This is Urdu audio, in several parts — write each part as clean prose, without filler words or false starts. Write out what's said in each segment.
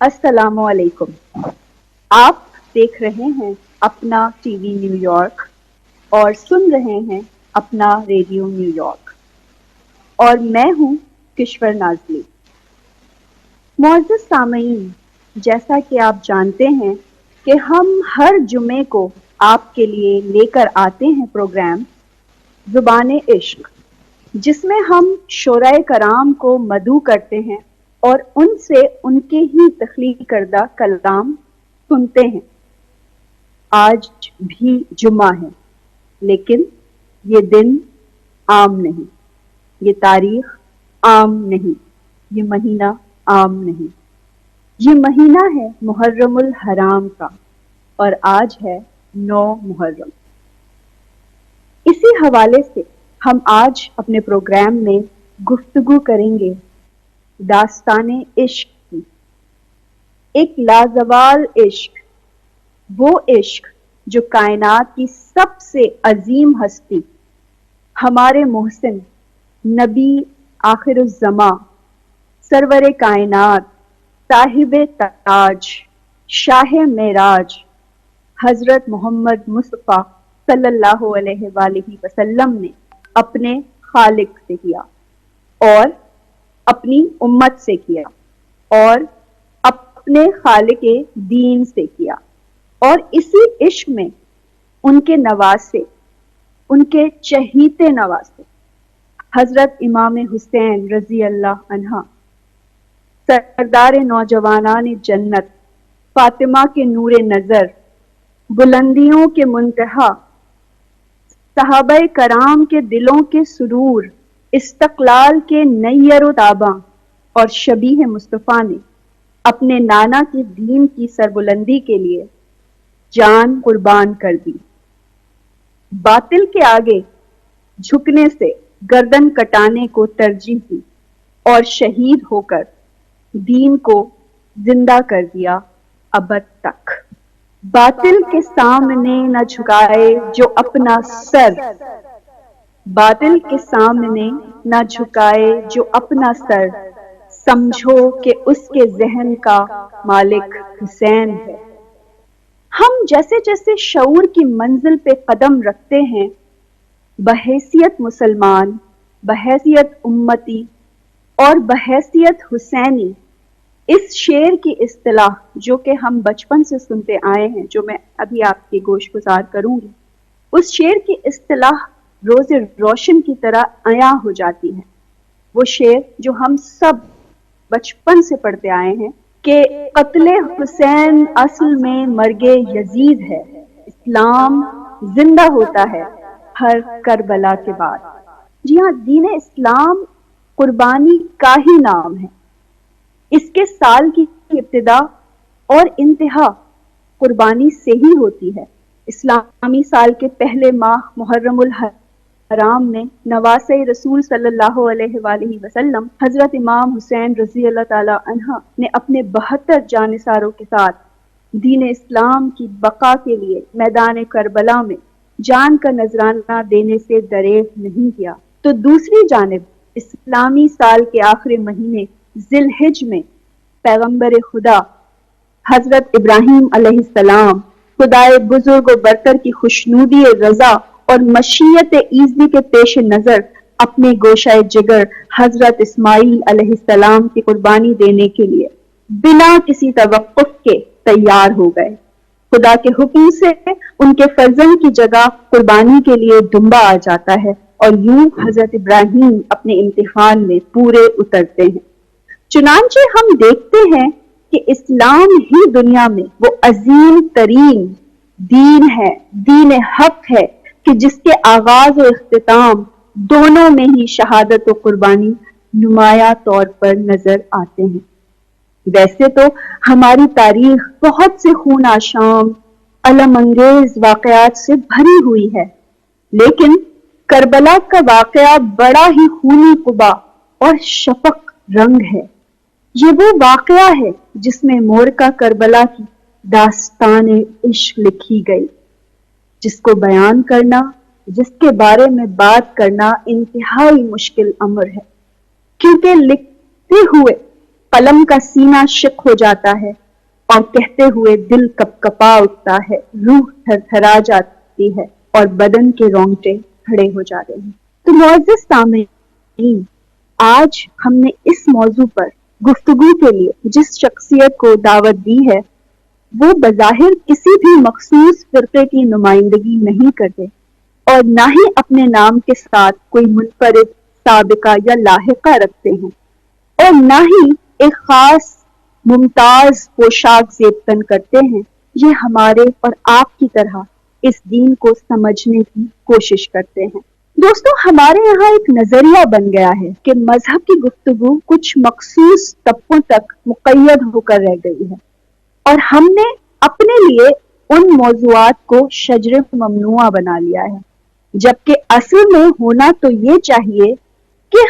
السلام علیکم۔ آپ دیکھ رہے ہیں اپنا ٹی وی نیو یارک اور سن رہے ہیں اپنا ریڈیو نیو یارک، اور میں ہوں کشور نازلی۔ معزز سامعین، جیسا کہ آپ جانتے ہیں کہ ہم ہر جمعے کو آپ کے لیے لے کر آتے ہیں پروگرام زبان عشق، جس میں ہم شعراء کرام کو مدعو کرتے ہیں اور ان سے ان کے ہی تخلیق کردہ کلام سنتے ہیں۔ آج بھی جمعہ ہے، لیکن یہ دن عام نہیں، یہ تاریخ عام نہیں، یہ مہینہ عام نہیں۔ یہ مہینہ ہے محرم الحرام کا، اور آج ہے 9 محرم۔ اسی حوالے سے ہم آج اپنے پروگرام میں گفتگو کریں گے داستان عشق کی۔ ایک لازوال عشق، وہ عشق جو کائنات کی سب سے عظیم ہستی ہمارے محسن نبی آخر الزماں سرور کائنات صاحب تاج شاہ معراج حضرت محمد مصطفیٰ صلی اللہ علیہ وآلہ وسلم نے اپنے خالق سے کیا، اور اپنی امت سے کیا، اور اپنے خالق دین سے کیا، اور اسی عشق میں ان کے نواسے، ان کے چہیتے نواسے حضرت امام حسین رضی اللہ عنہ، سردار نوجوانان جنت، فاطمہ کے نور نظر، بلندیوں کے منتہا، صحابہ کرام کے دلوں کے سرور، استقلال کے نیر و تاباں، اور شبیہ مصطفیٰ نے اپنے نانا کے دین کی سربلندی کے لیے جان قربان کر دی۔ باطل کے آگے جھکنے سے گردن کٹانے کو ترجیح دی، اور شہید ہو کر دین کو زندہ کر دیا ابد تک۔ باطل کے سامنے نہ جھکائے جو اپنا سر، باطل کے سامنے نہ جھکائے جو اپنا سر، سمجھو کہ اس کے ذہن کا مالک حسین ہے۔ ہم جیسے جیسے شعور کی منزل پہ قدم رکھتے ہیں، بحیثیت مسلمان، بحیثیت امتی، اور بحیثیت حسینی، اس شعر کی اصطلاح جو کہ ہم بچپن سے سنتے آئے ہیں، جو میں ابھی آپ کی گوش گزار کروں گی، اس شعر کی اصطلاح روز روشن کی طرح عیاں ہو جاتی ہے۔ وہ شعر جو ہم سب بچپن سے پڑھتے آئے ہیں کہ قتل حسین اصل میں مرگ یزید ہے، اسلام زندہ ہوتا ہے ہر کربلا کے بعد۔ جی ہاں، دین اسلام قربانی کا ہی نام ہے۔ اس کے سال کی ابتدا اور انتہا قربانی سے ہی ہوتی ہے۔ اسلامی سال کے پہلے ماہ محرم الحرام میں نواسۂ رسول صلی اللہ علیہ وآلہ وسلم حضرت امام حسین رضی اللہ تعالی عنہ نے اپنے 72 جانثاروں کے ساتھ دین اسلام کی بقا کے لیے میدان کربلا میں جان کا نذرانہ دینے سے دریغ نہیں کیا۔ تو دوسری جانب اسلامی سال کے آخری مہینے ذی الحجہ میں پیغمبر خدا حضرت ابراہیم علیہ السلام خدائے بزرگ و برتر کی خوشنودی رضا اور مشیت ایزدی کے پیش نظر اپنے گوشہ جگر حضرت اسماعیل علیہ السلام کی قربانی دینے کے لیے بنا کسی توقف کے تیار ہو گئے۔ خدا کے حکم سے ان کے فرزند کی جگہ قربانی کے لیے دمبا آ جاتا ہے، اور یوں حضرت ابراہیم اپنے امتحان میں پورے اترتے ہیں۔ چنانچہ ہم دیکھتے ہیں کہ اسلام ہی دنیا میں وہ عظیم ترین دین ہے، دین حق ہے، کہ جس کے آغاز و اختتام دونوں میں ہی شہادت و قربانی نمایاں طور پر نظر آتے ہیں۔ ویسے تو ہماری تاریخ بہت سے خون آشام، الم انگیز واقعات سے بھری ہوئی ہے، لیکن کربلا کا واقعہ بڑا ہی خونی قبا اور شفق رنگ ہے۔ یہ وہ واقعہ ہے جس میں مورکہ کربلا کی داستان عشق لکھی گئی، جس کو بیان کرنا، جس کے بارے میں بات کرنا انتہائی مشکل امر ہے، کیونکہ لکھتے ہوئے قلم کا سینہ شق ہو جاتا ہے اور کہتے ہوئے دل کپ کپا اٹھتا ہے، روح تھر تھرا جاتی ہے اور بدن کے رونگٹے کھڑے ہو جاتے ہیں۔ تو معزز سامعین، آج ہم نے اس موضوع پر گفتگو کے لیے جس شخصیت کو دعوت دی ہے وہ بظاہر کسی بھی مخصوص فرقے کی نمائندگی نہیں کرتے اور نہ ہی اپنے نام کے ساتھ کوئی منفرد سابقہ یا لاحقہ رکھتے ہیں اور نہ ہی ایک خاص ممتاز پوشاک زیب تن کرتے ہیں۔ یہ ہمارے اور آپ کی طرح اس دین کو سمجھنے کی کوشش کرتے ہیں۔ دوستو، ہمارے یہاں ایک نظریہ بن گیا ہے کہ مذہب کی گفتگو کچھ مخصوص طبقوں تک مقید ہو کر رہ گئی ہے اور ہم نے اپنے لیے ان موضوعات کو شجر ممنوعہ بنا لیا ہے، جبکہ اصل میں ہونا تو یہ چاہیے کہ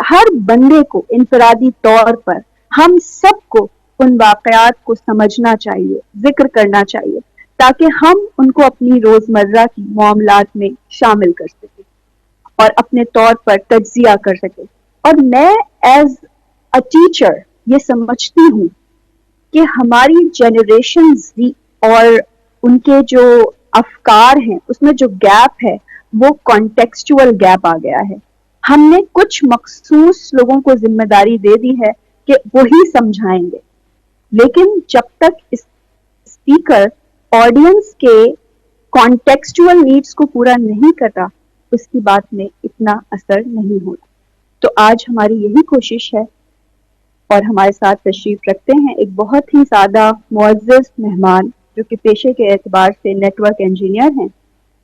ہر بندے کو انفرادی طور پر ہم سب کو ان واقعات کو سمجھنا چاہیے، ذکر کرنا چاہیے، تاکہ ہم ان کو اپنی روزمرہ کی معاملات میں شامل کر سکیں اور اپنے طور پر تجزیہ کر سکیں۔ اور میں ایز اے ٹیچر یہ سمجھتی ہوں کہ ہماری جنریشنز اور ان کے جو افکار ہیں اس میں جو گیپ ہے وہ کانٹیکسچول گیپ آ گیا ہے۔ ہم نے کچھ مخصوص لوگوں کو ذمہ داری دے دی ہے کہ وہی سمجھائیں گے، لیکن جب تک اسپیکر آڈینس کے کانٹیکسچول نیڈز کو پورا نہیں کرتا اس کی بات میں اتنا اثر نہیں ہوتا۔ تو آج ہماری یہی کوشش ہے اور ہمارے ساتھ تشریف رکھتے ہیں ایک بہت ہی سادہ معزز مہمان جو کہ پیشے کے اعتبار سے نیٹ ورک انجینئر ہیں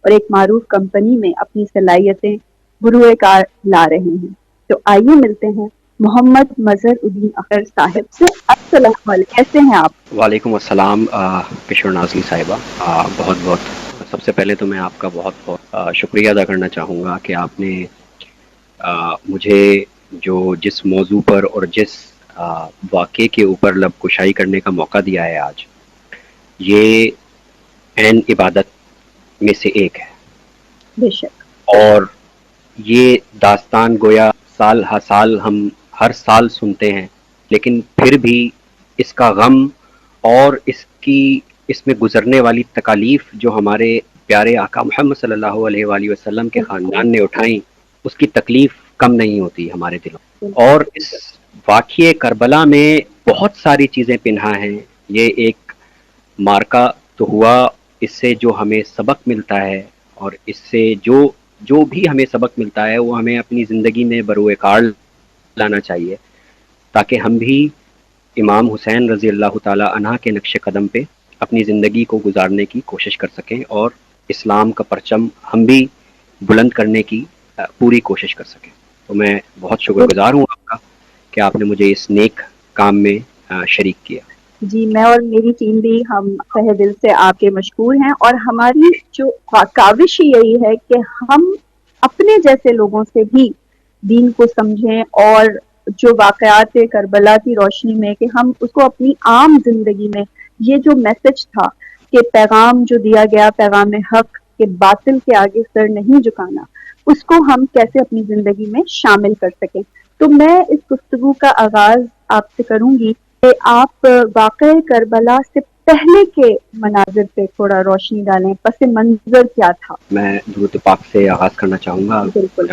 اور ایک معروف کمپنی میں اپنی صلاحیتیں بروئے کار لا رہے ہیں۔ تو آئیے ملتے ہیں محمد مظہر الدین اختر صاحب سے۔ السلام علیکم، کیسے ہیں آپ؟ وعلیکم السلام کشور نازلی صاحبہ، بہت بہت سب سے پہلے تو میں آپ کا بہت بہت شکریہ ادا کرنا چاہوں گا کہ آپ نے مجھے جس موضوع پر اور جس واقعے کے اوپر لب کشائی کرنے کا موقع دیا ہے آج، یہ عین عبادت میں سے ایک ہے۔ بے شک۔ اور یہ داستان گویا سال ہر سال ہم ہر سال سنتے ہیں، لیکن پھر بھی اس کا غم اور اس میں گزرنے والی تکالیف جو ہمارے پیارے آقا محمد صلی اللہ علیہ وآلہ وسلم کے خاندان نے اٹھائیں، اس کی تکلیف کم نہیں ہوتی ہمارے دلوں۔ اور اس واقعے کربلا میں بہت ساری چیزیں پنہا ہیں۔ یہ ایک مارکا تو ہوا، اس سے جو ہمیں سبق ملتا ہے اور اس سے جو بھی ہمیں سبق ملتا ہے وہ ہمیں اپنی زندگی میں بروئے کار لانا چاہیے، تاکہ ہم بھی امام حسین رضی اللہ تعالی عنہ کے نقش قدم پہ اپنی زندگی کو گزارنے کی کوشش کر سکیں اور اسلام کا پرچم ہم بھی بلند کرنے کی پوری کوشش کر سکیں۔ تو میں بہت شکر گزار ہوں آپ کا کہ آپ نے مجھے اس نیک کام میں شریک کیا۔ جی، میں اور میری ٹیم بھی ہم تہہ دل سے آپ کے مشکور ہیں، اور ہماری جو کاوش یہی ہے کہ ہم اپنے جیسے لوگوں سے بھی دین کو سمجھیں اور جو واقعات کربلا کی روشنی میں کہ ہم اس کو اپنی عام زندگی میں، یہ جو میسج تھا کہ پیغام جو دیا گیا، پیغام حق کہ باطل کے آگے سر نہیں جھکانا، اس کو ہم کیسے اپنی زندگی میں شامل کر سکیں۔ تو میں اس گفتگو کا آغاز آپ سے کروں گی کہ آپ واقع کربلا سے پہلے کے مناظر پہ تھوڑا روشنی ڈالیں، پس منظر کیا تھا؟ میں درود پاک سے آغاز کرنا چاہوں گا بالکل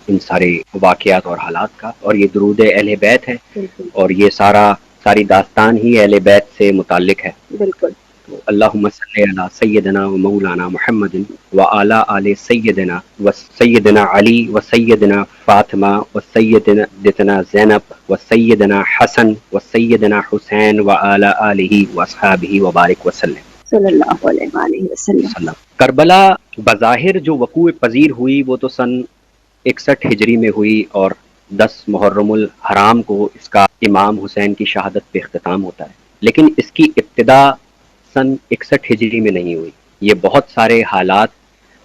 ان سارے واقعات اور حالات کا، اور یہ درود اہل بیت ہے، بالکل اور یہ ساری داستان ہی اہل بیت سے متعلق ہے۔ بالکل تو اللہم صلی علی سیدنا و مولانا محمد و علی آل سیدنا و سیدنا علی و سیدنا فاطمہ و سیدنا زینب و سیدنا حسن و سیدنا حسین و علی آلہ و اصحابہ و بارک وسلم صلی اللہ علیہ وآلہ وسلم۔ کربلا بظاہر جو وقوع پذیر ہوئی وہ تو سن 61 ہجری میں ہوئی، اور 10 محرم الحرام کو اس کا امام حسین کی شہادت پہ اختتام ہوتا ہے، لیکن اس کی ابتدا سن 61 ہجری میں نہیں ہوئی۔ یہ بہت سارے حالات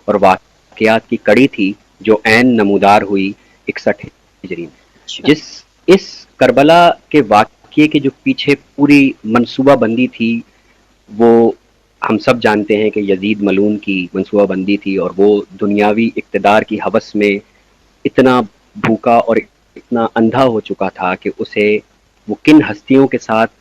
اور واقعات کی کڑی تھی جو عین نمودار ہوئی 61 ہجری میں۔ اس کربلا کے واقعے کے جو پیچھے پوری منصوبہ بندی تھی وہ ہم سب جانتے ہیں کہ یزید ملعون کی منصوبہ بندی تھی، اور وہ دنیاوی اقتدار کی ہوس میں اتنا بھوکا اور اتنا اندھا ہو چکا تھا کہ اسے وہ کن ہستیوں کے ساتھ